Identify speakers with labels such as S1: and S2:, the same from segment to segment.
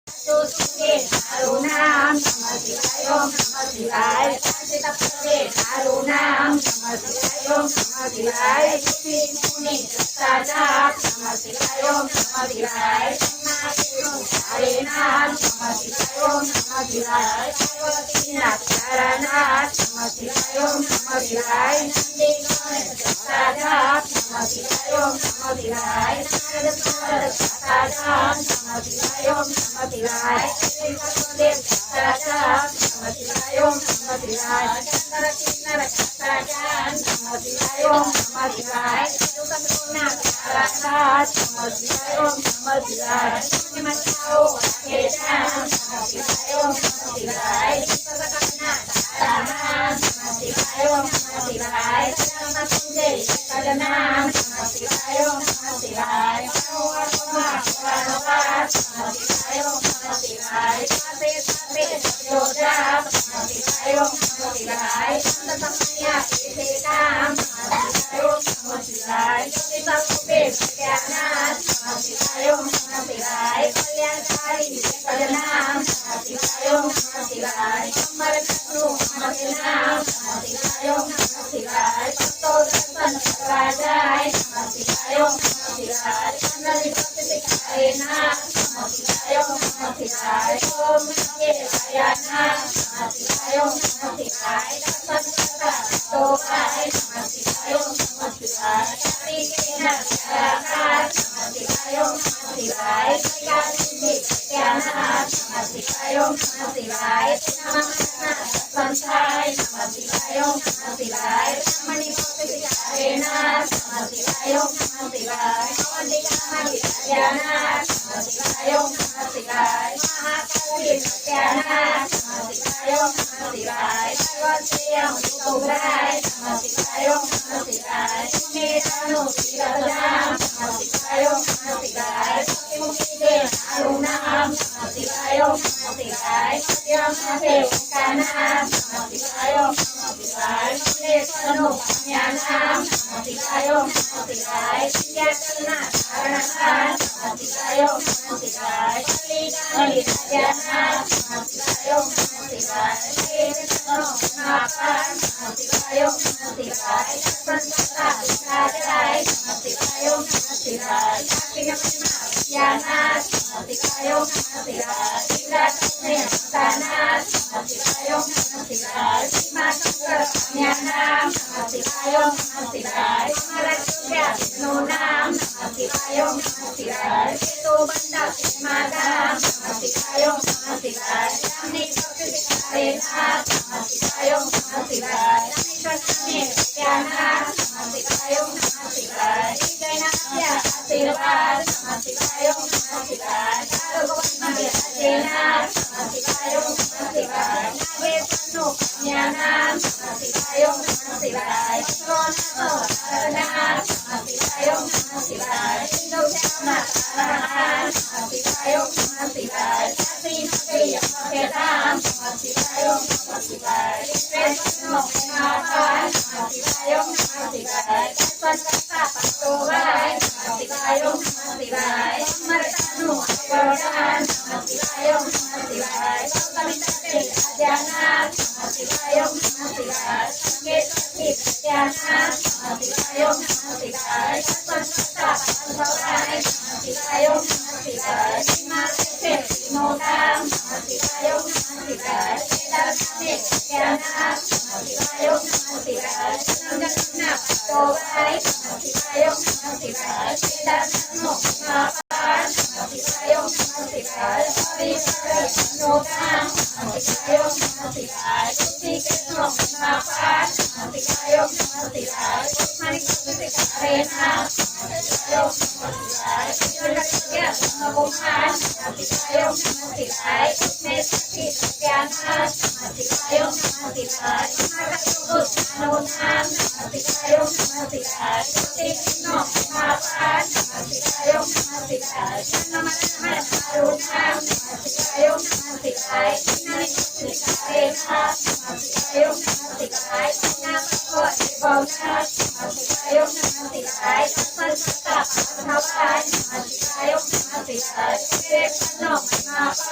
S1: તો સુખે તારું નામ નમઃ શિવાય ઓમ નમઃ શિવાય શાંતિ તપસે તારું નામ નમઃ શિવાય ઓમ નમઃ શિવાય ઋષિ મુનિ સદાપ નમઃ શિવાય ઓમ નમઃ શિવાય નામનું તારે નામ નમઃ શિવાય ઓમ નમઃ શિવાય પાર્વતીના પ્યારા નામ નમઃ શિવાય ઓમ નમઃ શિવાય નંદી ગણેશ સદાપ નમઃ શિવાય ઓમ નમઃ શિવાય નારદ નારદ સદાપ નમઃ શિવાય ઓમ નમઃ શિવાય દેવ સદાપ નમઃ શિવાય ઓમ નમઃ શિવાય ચંદ્ર કિન્નર સદાપ નમઃ શિવાય ઓમ નમઃ શિવાય સુકંદના પ્યારા નમઃ શિવાય ઓમ નમઃ શિવાય મચાઓ કે નામ નમઃ શિવાય ઓમ નમઃ શિવાય સકલના તારા નમઃ શિવાય ઓમ નમઃ શિવાય ધર્મ પૂજે સકલના નમઃ શિવાય ઓમ નમઃ શિવાય નમઃ શિવાય ઓમ નમઃ શિવાય સાથે સાથે જોજાપ નમઃ શિવાય ઓમ નમઃ શિવાય સંત સમયા કે નામ નમઃ શિવાય ઓમ નમઃ શિવાય સકુબે જ્ઞાન નમઃ શિવાય ઓમ નમઃ શિવાય કલ્યાણકારી સકલનામ નમઃ શિવાય ઓમ નમઃ શિવાય અમરનું અમરનામ નમઃ શિવાય ઓમ નમઃ શિવાય ભક્તો દર્શન કરવા જાય નમઃ શિવાય ઓમ નમઃ શિવાય ચંદ્રની ભક્તિ કરે નામ નમઃ શિવાય ઓમ નમઃ શિવાય ઓમ નમે ભયાના નમઃ શિવાય ઓમ નમઃ શિવાય દર્શન કરતા તો આય નમઃ શિવાય ઓમ નમઃ શિવાય શ્રીના પ્યારા નમઃ શિવાય ઓમ નમઃ શિવાય કલ્યાણની જ્ઞાના નમઃ શિવાય ઓમ નમઃ શિવાય નમઃ સંસાય નમઃ શિવાય ઓમ નમઃ શિવાય બ્રહ્મણી ભક્તિ કરે નામ નમઃ શિવાય ઓમ નમઃ શિવાય અવંતિકામાં વિદ્યાના નમઃ શિવાય ઓમ નમઃ શિવાય મહાકાળી સત્યાના નમઃ શિવાય ઓમ નમઃ શિવાય સર્વશ્રેયં ઉગ્રાય નમઃ શિવાય ઓમ નમઃ શિવાય મેરાનું તીરધામ નમઃ શિવાય ઓમ નમઃ શિવાય મુક્તિ દે તારું નામ નમઃ શિવાય ઓમ નમઃ શિવાય મધ્યમાથે ઓંકાના નમઃ શિવાય ઓમ નમઃ શિવાય મલ્લેશ્વરનું પામ્યા નામ નમઃ શિવાય ઓમ નમઃ શિવાય વિદ્યાચલના ધારણા નમઃ શિવાય ઓમ નમઃ શિવાય કલિકાની રાજાના નમઃ શિવાય ઓમ નમઃ શિવાય વેદનો નાપાન નમઃ શિવાય ઓમ નમઃ શિવાય સંતતા વિચારાય નમઃ શિવાય ઓમ નમઃ શિવાય કાપિનમના વિદ્યાના નમઃ શિવાય ઓમ નમઃ શિવાય શિવરાત્રિને સંતાના નમઃ શિવાય ઓમ નમઃ શિવાય શ્રીમા શંકર કન્યાના નમઃ શિવાય ઓમ નમઃ શિવાય અમારા ચોર્યા વિષ્ણુ નામ નમઃ શિવાય ઓમ નમઃ શિવાય કેતો બંદા માતા નમઃ શિવાય ઓમ નમઃ શિવાય રામની ભક્તિ કરે નામ નમઃ શિવાય ઓમ નમઃ શિવાય રામેશ્વરને ત્યાના નમઃ શિવાય ઓમ નમઃ શિવાય જયના આપ્યા આશીર્વાદ નમઃ શિવાય ઓમ નમઃ શિવાય ભગવાનમાં બિરાજેના નમઃ શિવાય ઓમ નમઃ શિવાય નાગેશ્વરનું કન્યાના નમઃ શિવાય ઓમ નમઃ શિવાય સોનાનો હરનાર નમઃ શિવાય ઓમ નમઃ શિવાય સિંધુશ્યામના તારણહાર નમઃ શિવાય ઓમ નમઃ શિવાય કાશી નગરી અમરધામ નમઃ શિવાય ઓમ નમઃ શિવાય વિશ્વેશ્વરનો મહાપાર નમઃ શિવાય ઓમ નમઃ શિવાય દર્શન કરતા પટોવાય નમઃ શિવાય ઓમ નમઃ શિવાય અમરતાનું અવદાન નમઃ શિવાય ઓમ નમઃ શિવાય ગૌતમી તટે રાજાના નમઃ શિવાય ઓમ નમઃ શિવાય સંકેતથી પ્રત્યાના નમઃ શિવાય ઓમ નમઃ શિવાય દર્શન કરતા પાર્થવાય નમઃ શિવાય ઓમ નમઃ શિવાય હિમાલય છે વિનોદા નમઃ શિવાય ઓમ નમઃ શિવાય કેદારનાથે પ્રત્યાના નમઃ શિવાય ઓમ નમઃ શિવાય નંદનના પટોવાય નમઃ શિવાય ઓમ નમઃ શિવાય કેદારનાથનો મહાપાર નમઃ શિવાય ઓમ નમઃ શિવાય હરિહર વિનોદા નમઃ શિવાય ઓમ નમઃ શિવાય ઋષિકેશનો મહાપાર નમઃ શિવાય ઓમ નમઃ શિવાય મારી ભક્તિ કરે નામ નમઃ શિવાય ઓમ નમઃ શિવાય શિવલક્ષ્ય બ્રહ્મકુમાર નમઃ શિવાય ઓમ નમઃ શિવાય ઉમેશથી સત્યાના નમઃ શિવાય ઓમ નમઃ શિવાય મહાકાળનું નામ નમઃ શિવાય ઓમ નમઃ શિવાય જ્યોતિષનો મહાપાર નમઃ શિવાય ઓમ નમઃ શિવાય જન્મમરણ મારું નામ નમઃ શિવાય ઓમ નમઃ શિવાય જ્ઞાની ભક્તિ કરે નામ નમઃ શિવાય ઓમ નમઃ શિવાય ના ભગવત ભવનાથ નમઃ શિવાય ઓમ નમઃ શિવાય દર્શન કરતા પાર્થવાય નમઃ શિવાય ઓમ નમઃ શિવાય વિવેકનો મહાપાર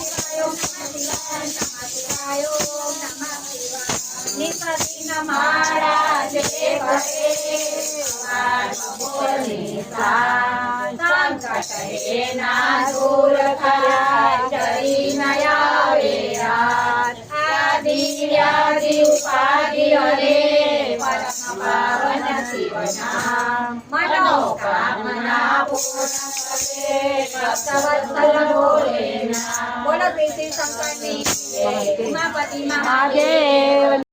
S1: શિવાય ઓમ નમઃ શિવાય ઓમ નમઃ શિવાય નિસર્ગના માળા જે કરે સવાર બપોરની સાંજ સંકટ એના દૂર થાય જરી ન આવે રાત આદિ વ્યાધિ ઉપાધિ હરે પરમ પાવન શિવ નામ મનોકામના પૂર્ણ કરે ભક્તવત્સલ ભોલે નામ બોલો શ્રી શંકરની ઉમાપતિ મહાદેવ